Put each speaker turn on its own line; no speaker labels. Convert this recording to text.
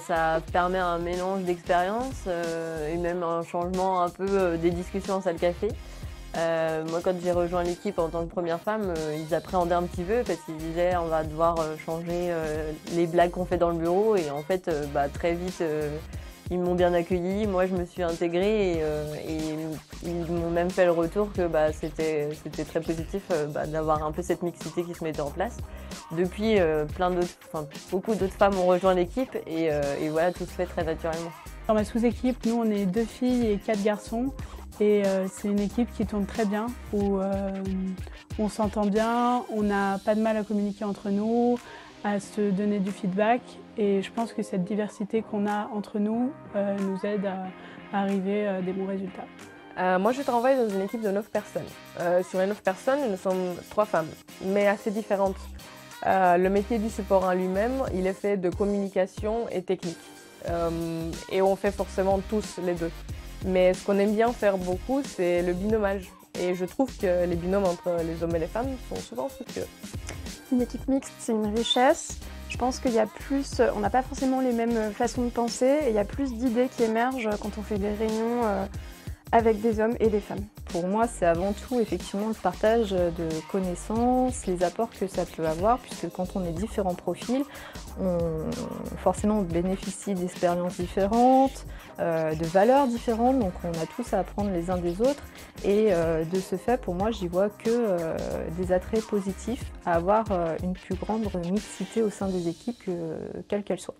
Ça permet un mélange d'expériences et même un changement un peu des discussions en salle café. Moi, quand j'ai rejoint l'équipe en tant que première femme, ils appréhendaient un petit peu parce qu'ils disaient on va devoir changer les blagues qu'on fait dans le bureau et en fait, très vite, ils m'ont bien accueilli. Moi, je me suis intégrée et ils m'ont même fait le retour que c'était très positif d'avoir un peu cette mixité qui se mettait en place. Depuis, beaucoup d'autres femmes ont rejoint l'équipe et voilà, tout se fait très naturellement.
Dans ma sous-équipe, nous, on est 2 filles et 4 garçons. Et c'est une équipe qui tourne très bien, où on s'entend bien, on n'a pas de mal à communiquer entre nous, à se donner du feedback. Et je pense que cette diversité qu'on a entre nous nous aide à arriver à des bons résultats.
Moi, je travaille dans une équipe de 9 personnes. Sur les 9 personnes, nous sommes 3 femmes, mais assez différentes. Le métier du support en lui-même, il est fait de communication et technique. Et on fait forcément tous les deux. Mais ce qu'on aime bien faire beaucoup, c'est le binomage. Et je trouve que les binômes entre les hommes et les femmes sont souvent fructueux.
Une équipe mixte, c'est une richesse. Je pense qu'il y a plus, on n'a pas forcément les mêmes façons de penser et il y a plus d'idées qui émergent quand on fait des réunions avec des hommes et des femmes.
Pour moi, c'est avant tout effectivement le partage de connaissances, les apports que ça peut avoir, puisque quand on est différents profils, forcément on bénéficie d'expériences différentes, de valeurs différentes, donc on a tous à apprendre les uns des autres. Et de ce fait, pour moi, j'y vois que des attraits positifs à avoir une plus grande mixité au sein des équipes, quelles qu'elles soient.